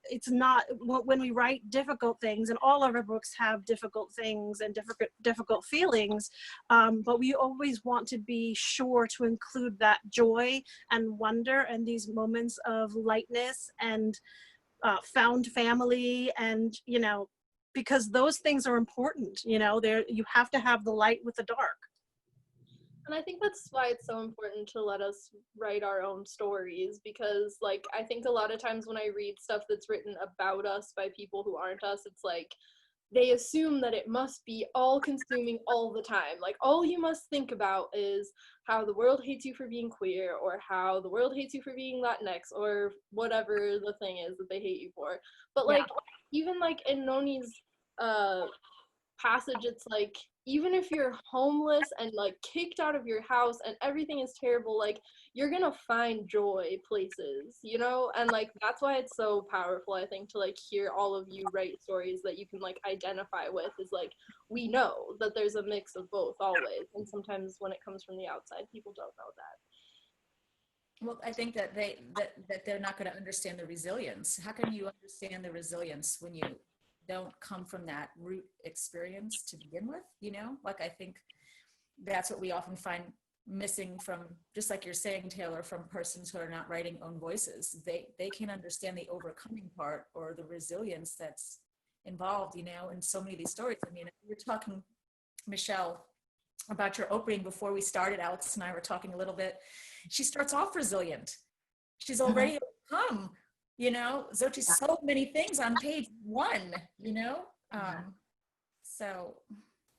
it's not, when we write difficult things, and all of our books have difficult things and difficult feelings, but we always want to be sure to include that joy and wonder and these moments of lightness and found family, and because those things are important. You have to have the light with the dark. And I think that's why it's so important to let us write our own stories, because I think a lot of times when I read stuff that's written about us by people who aren't us, it's like they assume that it must be all consuming all the time. All you must think about is how the world hates you for being queer, or how the world hates you for being Latinx, or whatever the thing is that they hate you for. But even in Noni's passage, it's even if you're homeless and like kicked out of your house and everything is terrible, like you're gonna find joy places, you know? And like that's why it's so powerful, I think, to like hear all of you write stories that you can like identify with, is like we know that there's a mix of both always, and sometimes when it comes from the outside people don't know that. Well, I think that they're not going to understand the resilience. How can you understand the resilience when you don't come from that root experience to begin with? You know, like I think that's what we often find missing from, just like you're saying, Tehlor, from persons who are not writing own voices. They can understand the overcoming part or the resilience that's involved, you know, in so many of these stories. I mean, we were talking, Michelle, about your opening before we started. Alex and I were talking a little bit. She starts off resilient. She's already overcome, you know, Xochitl's so many things on page 1, you know? So.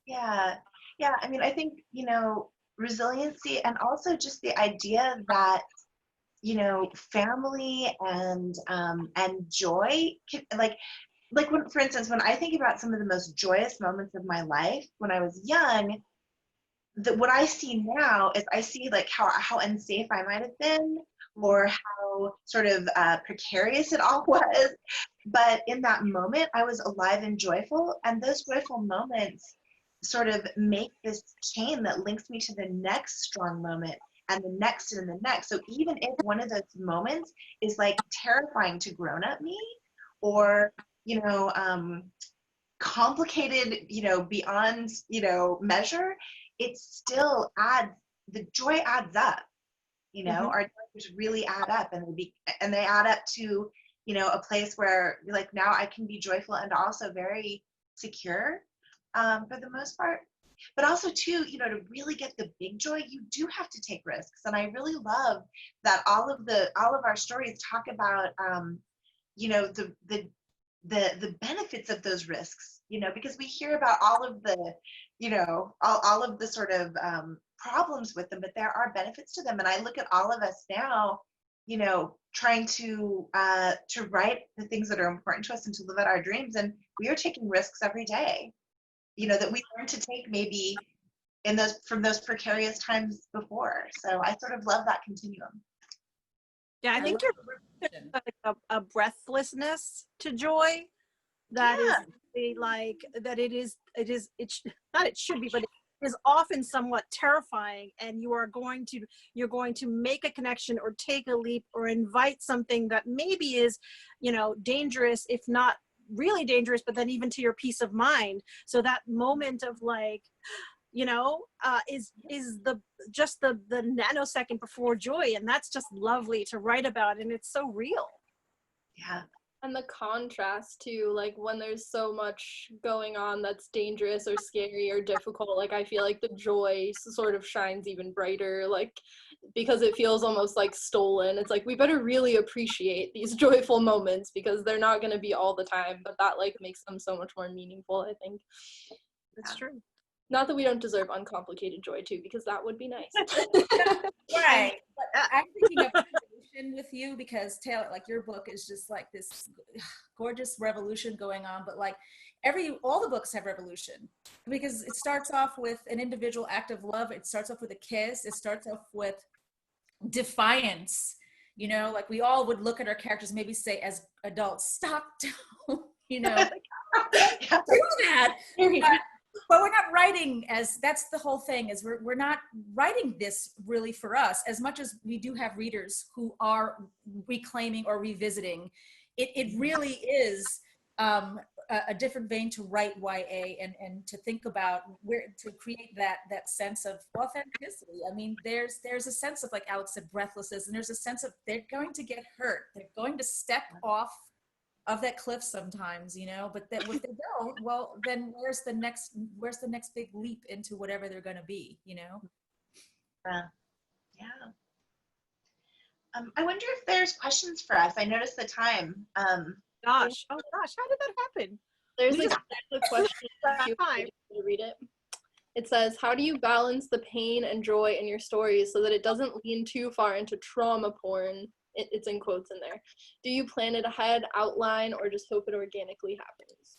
Yeah. I mean, I think, you know, resiliency, and also just the idea that, you know, family and joy can, like when, for instance, when I think about some of the most joyous moments of my life when I was young, what I see now is I see like how unsafe I might have been, or how sort of precarious it all was. But in that moment, I was alive and joyful, and those joyful moments sort of make this chain that links me to the next strong moment, and the next and the next. So even if one of those moments is like terrifying to grown-up me, or, you know, complicated, you know, beyond, you know, measure, it still adds, the joy adds up, you know. Our joys really add up, and they add up to, you know, a place where like now I can be joyful and also very secure, for the most part. But also too, you know, to really get the big joy, you do have to take risks. And I really love that all of our stories talk about, you know, the benefits of those risks, you know, because we hear about all of the, you know, all of the sort of problems with them, but there are benefits to them. And I look at all of us now, you know, trying to write the things that are important to us and to live out our dreams, and we are taking risks every day, you know, that we learned to take maybe from those precarious times before. So I sort of love that continuum. Yeah, I think you're like a breathlessness to joy that is really like that. Not it should be, but it is often somewhat terrifying, and you're going to make a connection or take a leap or invite something that maybe is, you know, dangerous, if not really dangerous, but then even to your peace of mind. So that moment of like, you know, is the nanosecond before joy, and that's just lovely to write about, and it's so real. Yeah. And the contrast too, like when there's so much going on that's dangerous or scary or difficult, like I feel like the joy sort of shines even brighter, like because it feels almost like stolen. It's like we better really appreciate these joyful moments because they're not going to be all the time, but that like makes them so much more meaningful, I think. That's true. Not that we don't deserve uncomplicated joy too, because that would be nice. Right. But I'm thinking of revolution with you because Tehlor, like your book is just like this gorgeous revolution going on, but like all the books have revolution because it starts off with an individual act of love. It starts off with a kiss. It starts off with defiance. You know, like we all would look at our characters, maybe say as adults, stop, don't, you know, do that. But we're not writing that's the whole thing, is we're not writing this really for us, as much as we do have readers who are reclaiming or revisiting. It really is a different vein to write YA and to think about where to create that sense of authenticity. I mean, there's a sense of, like Alex said, breathlessness, and there's a sense of they're going to get hurt. They're going to step off of that cliff sometimes, you know, but that if they don't, well, then where's the next big leap into whatever they're going to be, you know? Yeah. I wonder if there's questions for us. I noticed the time. Gosh, how did that happen? There's a question. To read it. It says, how do you balance the pain and joy in your stories so that it doesn't lean too far into trauma porn? It's in quotes in there. Do you plan it ahead, outline, or just hope it organically happens?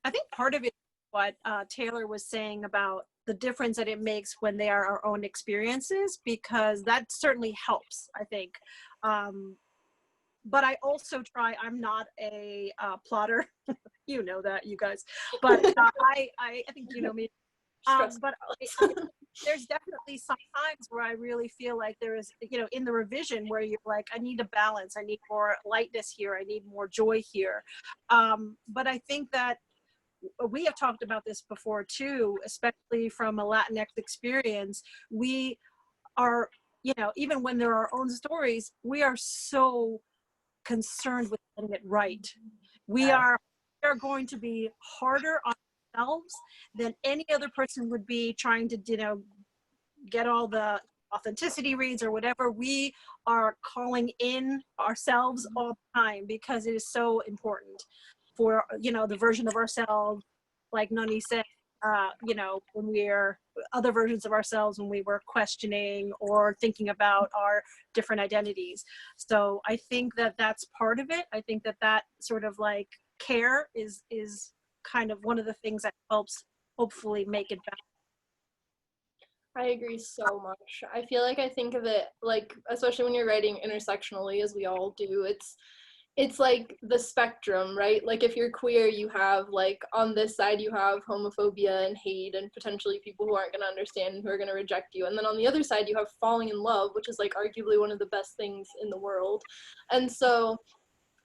I think part of it is what Tehlor was saying about the difference that it makes when they are our own experiences, because that certainly helps, I think. But I also try, I'm not a plotter. You know that, you guys. But I think you know me. But there's definitely some times where I really feel like there is, you know, in the revision where you're like, I need a balance. I need more lightness here. I need more joy here. But I think that we have talked about this before too, especially from a Latinx experience. We are, you know, even when there are our own stories, we are so concerned with getting it right. We are going to be harder on ourselves than any other person would be trying to, you know, get all the authenticity reads or whatever. We are calling in ourselves all the time because it is so important for, you know, the version of ourselves, like NoNie said, you know, when we're other versions of ourselves, when we were questioning or thinking about our different identities. So I think that that's part of it. I think that that sort of like care is kind of one of the things that helps hopefully make it better. I agree so much. I feel like I think of it like, especially when you're writing intersectionally, as we all do, it's like the spectrum, right? Like if you're queer, you have like on this side you have homophobia and hate and potentially people who aren't going to understand and who are going to reject you, and then on the other side you have falling in love, which is like arguably one of the best things in the world. And so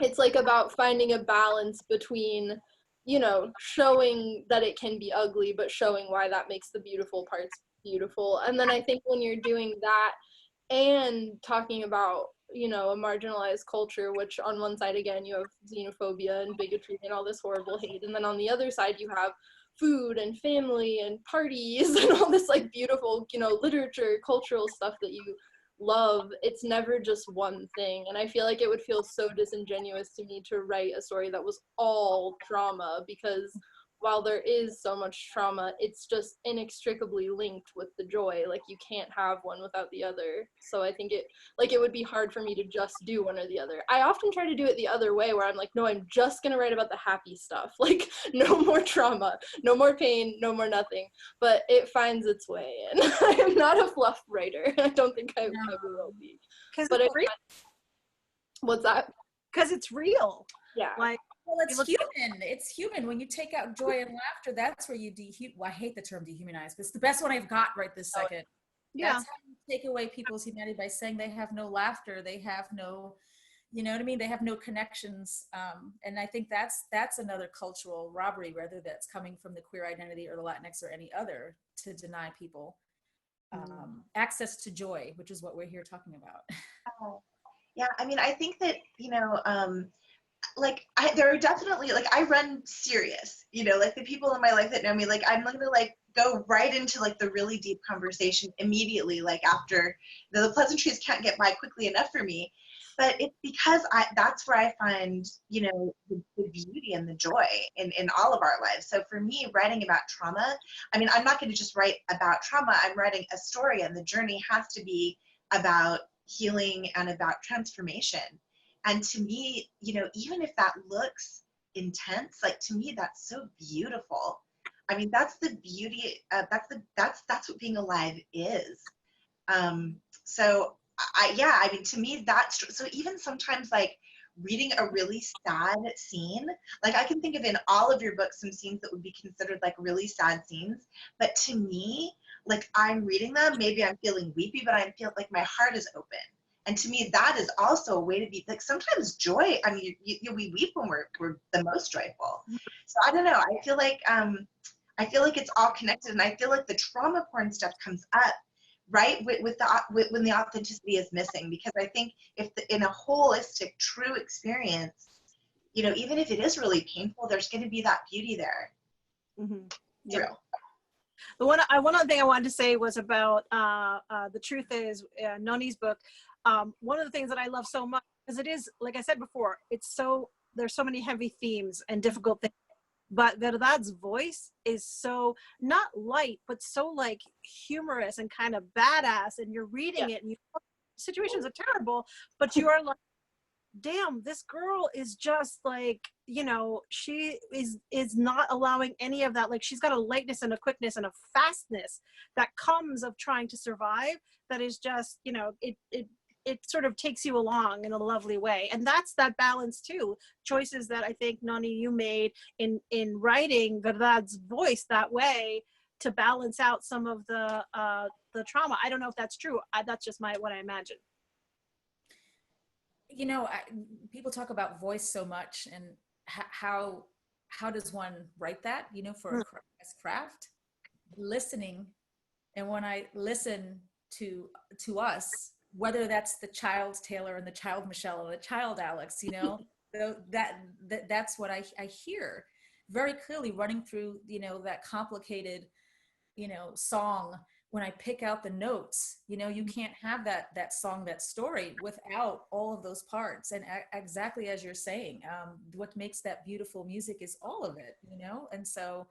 it's like about finding a balance between, you know, showing that it can be ugly but showing why that makes the beautiful parts beautiful. And then I think when you're doing that and talking about, you know, a marginalized culture, which on one side again you have xenophobia and bigotry and all this horrible hate, and then on the other side you have food and family and parties and all this like beautiful, you know, literature, cultural stuff that you love. It's never just one thing. And I feel like it would feel so disingenuous to me to write a story that was all trauma, because while there is so much trauma, it's just inextricably linked with the joy. Like you can't have one without the other. So I think it would be hard for me to just do one or the other. I often try to do it the other way, where I'm like, no, I'm just gonna write about the happy stuff. Like no more trauma, no more pain, no more nothing. But it finds its way in. I am not a fluff writer. I don't think I ever will be. But What's that? Because it's real. Yeah. Like, well, it's human. It's human. When you take out joy and laughter, that's where you well, I hate the term dehumanize, but it's the best one I've got right this second. Yeah. That's how you take away people's humanity, by saying they have no laughter, they have no, you know what I mean? They have no connections. And I think that's another cultural robbery, whether that's coming from the queer identity or the Latinx or any other, to deny people access to joy, which is what we're here talking about. Yeah, I mean, I think that, you know, like there are definitely, like, I run serious, you know, like the people in my life that know me, like I'm gonna like go right into like the really deep conversation immediately, like after the pleasantries can't get by quickly enough for me. But it's because that's where I find, you know, the beauty and the joy in all of our lives. So for me, writing about trauma, I mean, I'm not going to just write about trauma. I'm writing a story, and the journey has to be about healing and about transformation. And to me, you know, even if that looks intense, like to me, that's so beautiful. I mean, that's the beauty. That's what being alive is. So I mean, to me, that's so. Even sometimes, like reading a really sad scene, like I can think of in all of your books some scenes that would be considered like really sad scenes. But to me, like I'm reading them, maybe I'm feeling weepy, but I feel like my heart is open. And to me, that is also a way to be, like, sometimes joy, I mean, we weep when we're the most joyful. So I don't know, I feel like it's all connected, and I feel like the trauma porn stuff comes up, right, when the authenticity is missing, because I think in a holistic, true experience, you know, even if it is really painful, there's going to be that beauty there. Mm-hmm. Yeah. One other thing I wanted to say was about The Truth Is, NoNie's book. One of the things that I love so much, because it is, like I said before, there's so many heavy themes and difficult things, but Verdad's voice is so not light, but so like humorous and kind of badass, and you're reading it and situations are terrible, but you are like, damn, this girl is just like, you know, she is not allowing any of that. Like, she's got a lightness and a quickness and a fastness that comes of trying to survive, that is just, you know, it sort of takes you along in a lovely way. And that's that balance too. Choices that I think, Nani, you made in writing Verdad's voice that way to balance out some of the trauma. I don't know if that's true. That's just what I imagine. You know, people talk about voice so much, and how does one write that, you know, for as craft? Listening. And when I listen to us, whether that's the child Tehlor and the child Michelle or the child Alex, you know, that's what I hear very clearly running through, you know, that complicated, you know, song. When I pick out the notes, you know, you can't have that song, that story without all of those parts. And exactly as you're saying, what makes that beautiful music is all of it, you know? And so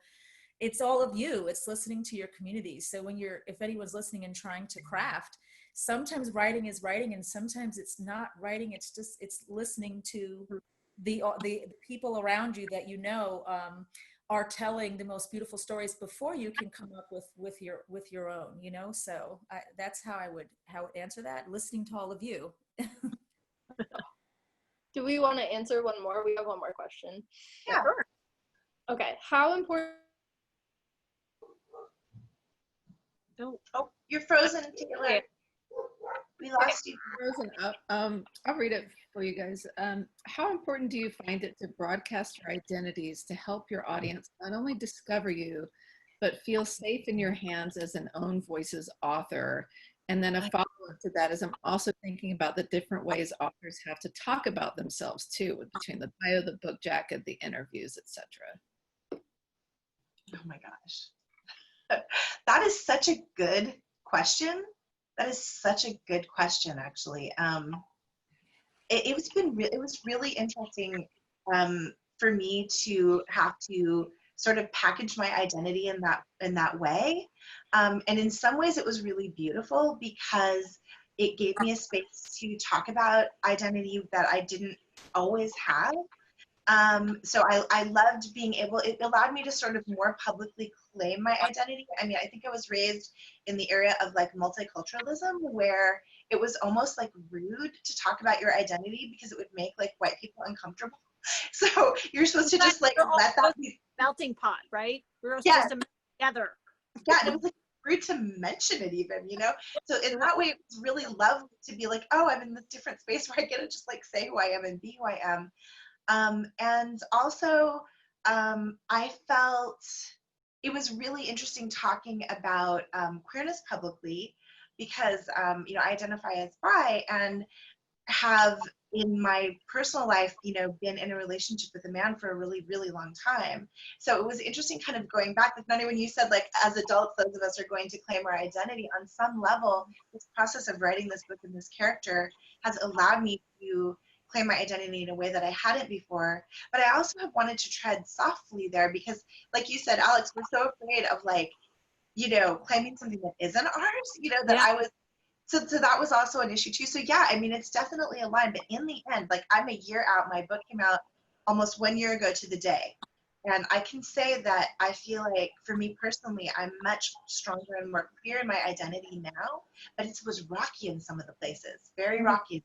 it's all of you. It's listening to your community. So if anyone's listening and trying to craft, sometimes writing is writing, and sometimes it's not writing. It's listening to the people around you that you know are telling the most beautiful stories before you can come up with your own, you know. So that's how I would answer that. Listening to all of you. Do we want to answer one more? We have one more question. Yeah. Sure. Okay. How important? Oh, you're frozen, Taylor. We lost you. Frozen up. I'll read it for you guys. How important do you find it to broadcast your identities to help your audience not only discover you, but feel safe in your hands as an own voices author? And then a follow-up to that is I'm also thinking about the different ways authors have to talk about themselves too, between the bio, the book jacket, the interviews, etc. Oh my gosh. That is such a good question. That is such a good question, actually. It was really interesting for me to have to sort of package my identity in that way. And in some ways it was really beautiful because it gave me a space to talk about identity that I didn't always have. So I loved being able, it allowed me to sort of more publicly claim my identity. I mean, I think I was raised in the area of like multiculturalism where it was almost like rude to talk about your identity because it would make like white people uncomfortable. So you're supposed to just like let that be. Melting pot, right? We're all Yeah. supposed to melt together. Yeah, and it was like rude to mention it even, you know? So in that way, it was really lovely to be like, oh, I'm in this different space where I get to just like say who I am and be who I am. And also, I felt it was really interesting talking about queerness publicly because, you know, I identify as bi and have in my personal life, you know, been in a relationship with a man for a really, really long time. So it was interesting kind of going back, like Nani, when you said like as adults, those of us are going to claim our identity on some level, this process of writing this book and this character has allowed me to claim my identity in a way that I hadn't before. But I also have wanted to tread softly there because like you said, Alex, we're so afraid of like, you know, claiming something that isn't ours, you know, that Yeah. I was, so that was also an issue too. So yeah, I mean, it's definitely a line, but in the end, like I'm a year out, my book came out almost 1 year ago to the day. And I can say that I feel like for me personally, I'm much stronger and more clear in my identity now, but it was rocky in some of the places, very rocky,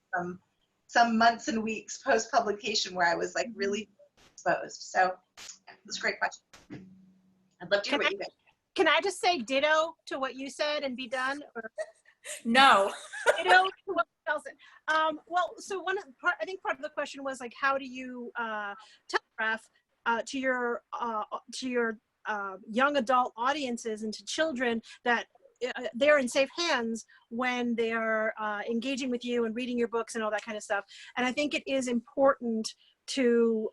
some months and weeks post-publication where I was like really exposed. So it was a great question. I'd love to hear what you think. Can I just say ditto to what you said and be done? Or No. ditto to what else? Well, so I think part of the question was like, how do you telegraph to your young adult audiences and to children that they're in safe hands when they're engaging with you and reading your books and all that kind of stuff. And I think it is important to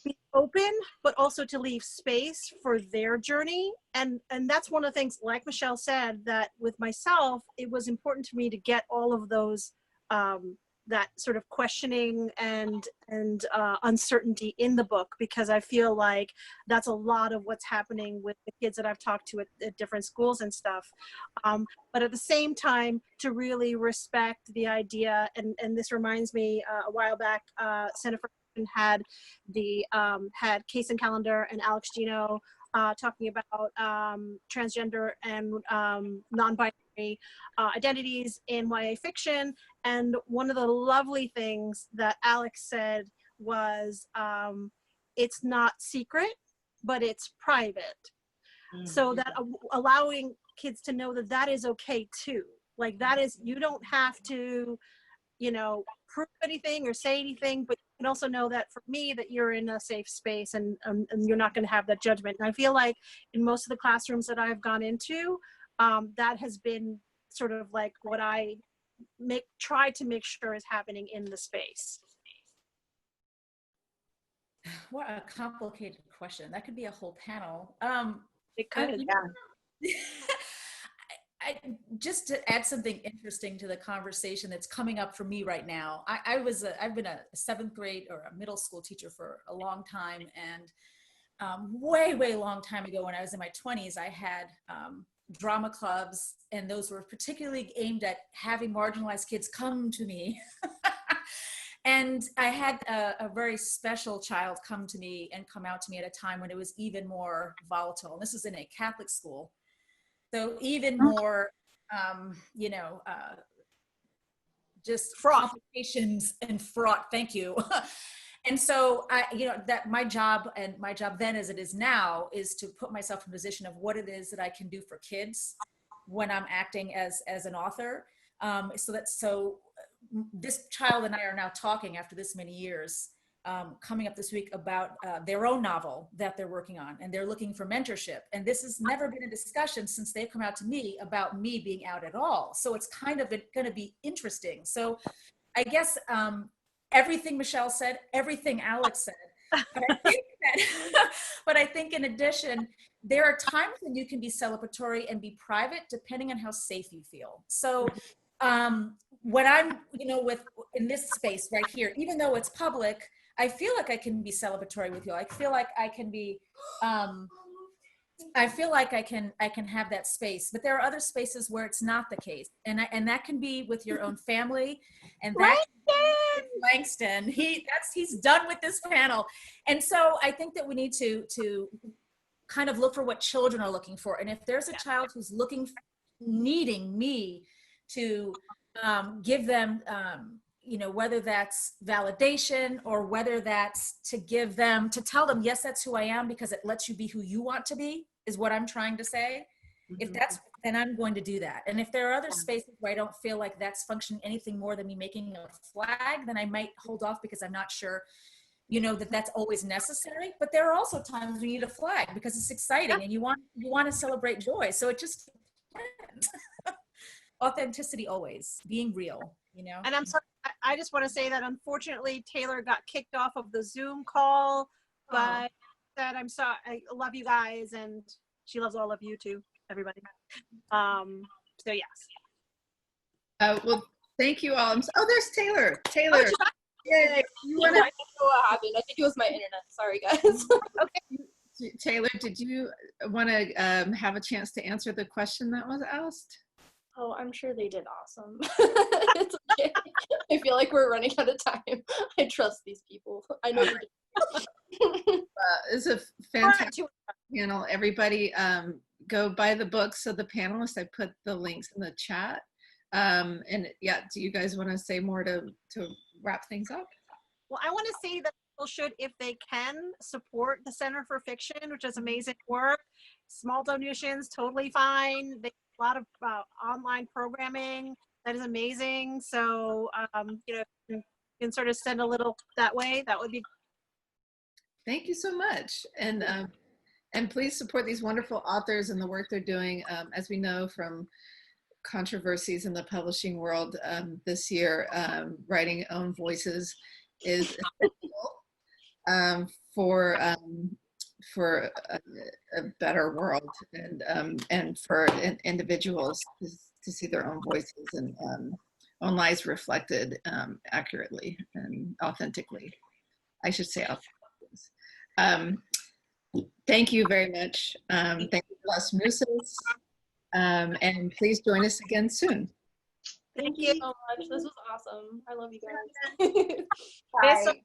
be open, but also to leave space for their journey. And that's one of the things, like Michelle said, that with myself, it was important to me to get all of those that sort of questioning and uncertainty in the book, because I feel like that's a lot of what's happening with the kids that I've talked to at different schools and stuff. But at the same time, to really respect the idea, and this reminds me, a while back, Center for had Case and Calendar and Alex Gino talking about transgender and non-binary identities in YA fiction. And one of the lovely things that Alex said was, it's not secret, but it's private. So that allowing kids to know that that is okay too. Like that is, you don't have to, you know, prove anything or say anything, but you can also know that for me, that you're in a safe space and you're not going to have that judgment. And I feel like in most of the classrooms that I've gone into, that has been sort of like what I try to make sure is happening in the space. What a complicated question. That could be a whole panel. It could, Yeah. Just to add something interesting to the conversation that's coming up for me right now. I've been a 7th grade or a middle school teacher for a long time, and way long time ago when I was in my 20s, I had drama clubs, and those were particularly aimed at having marginalized kids come to me. And I had a very special child come to me and come out to me at a time when it was even more volatile. And this was in a Catholic school. So even more, just complications and fraught. Thank you. And so that my job then as it is now is to put myself in a position of what it is that I can do for kids when I'm acting as an author. So this child and I are now talking after this many years, coming up this week about their own novel that they're working on, and they're looking for mentorship. And this has never been a discussion since they've come out to me about me being out at all. So it's kind of going to be interesting. So I guess everything Michelle said, everything Alex said, but I think in addition, there are times when you can be celebratory and be private depending on how safe you feel. So when I'm, in this space right here, even though it's public, I feel like I can be celebratory with you. I feel like I can be, I feel like I can have that space, but there are other spaces where it's not the case. And that can be with your own family, and that Langston, he's done with this panel. And so I think that we need to kind of look for what children are looking for. And if there's a child who's needing me to give them, whether that's validation or whether that's to tell them, yes, that's who I am, because it lets you be who you want to be, is what I'm trying to say. If that's, then I'm going to do that. And if there are other spaces where I don't feel like that's functioning anything more than me making a flag, then I might hold off because I'm not sure, that that's always necessary. But there are also times we need a flag because it's exciting and you want to celebrate joy. So it just depends. Authenticity always, being real, And I'm sorry, I just want to say that unfortunately Tehlor got kicked off of the Zoom call, but that I'm sorry. I love you guys, and she loves all of you too, everybody. So yes. Well, thank you all. There's Tehlor. Tehlor. Yay. I don't know what happened. I think it was my internet. Sorry, guys. Okay. Tehlor, did you want to have a chance to answer the question that was asked? Oh, I'm sure they did awesome. It's okay. I feel like we're running out of time. I trust these people. I know you do. It's a fantastic panel. Everybody go buy the books. So the panelists, I put the links in the chat. And yeah, do you guys want to say more to wrap things up? Well, I want to say that people should, if they can, support the Center for Fiction, which is amazing work. Small donations, totally fine. They a lot of online programming that is amazing. So, you can sort of send a little that way. That would be. Thank you so much. And please support these wonderful authors and the work they're doing. As we know from controversies in the publishing world this year, writing own voices is essential for a better world, and for individuals to see their own voices and own lives reflected accurately and authentically. I should say authentic. Thank you very much. Thank you, Las Musas. And please join us again soon. Thank Thank you you. so much. This was awesome. I love you guys. Bye.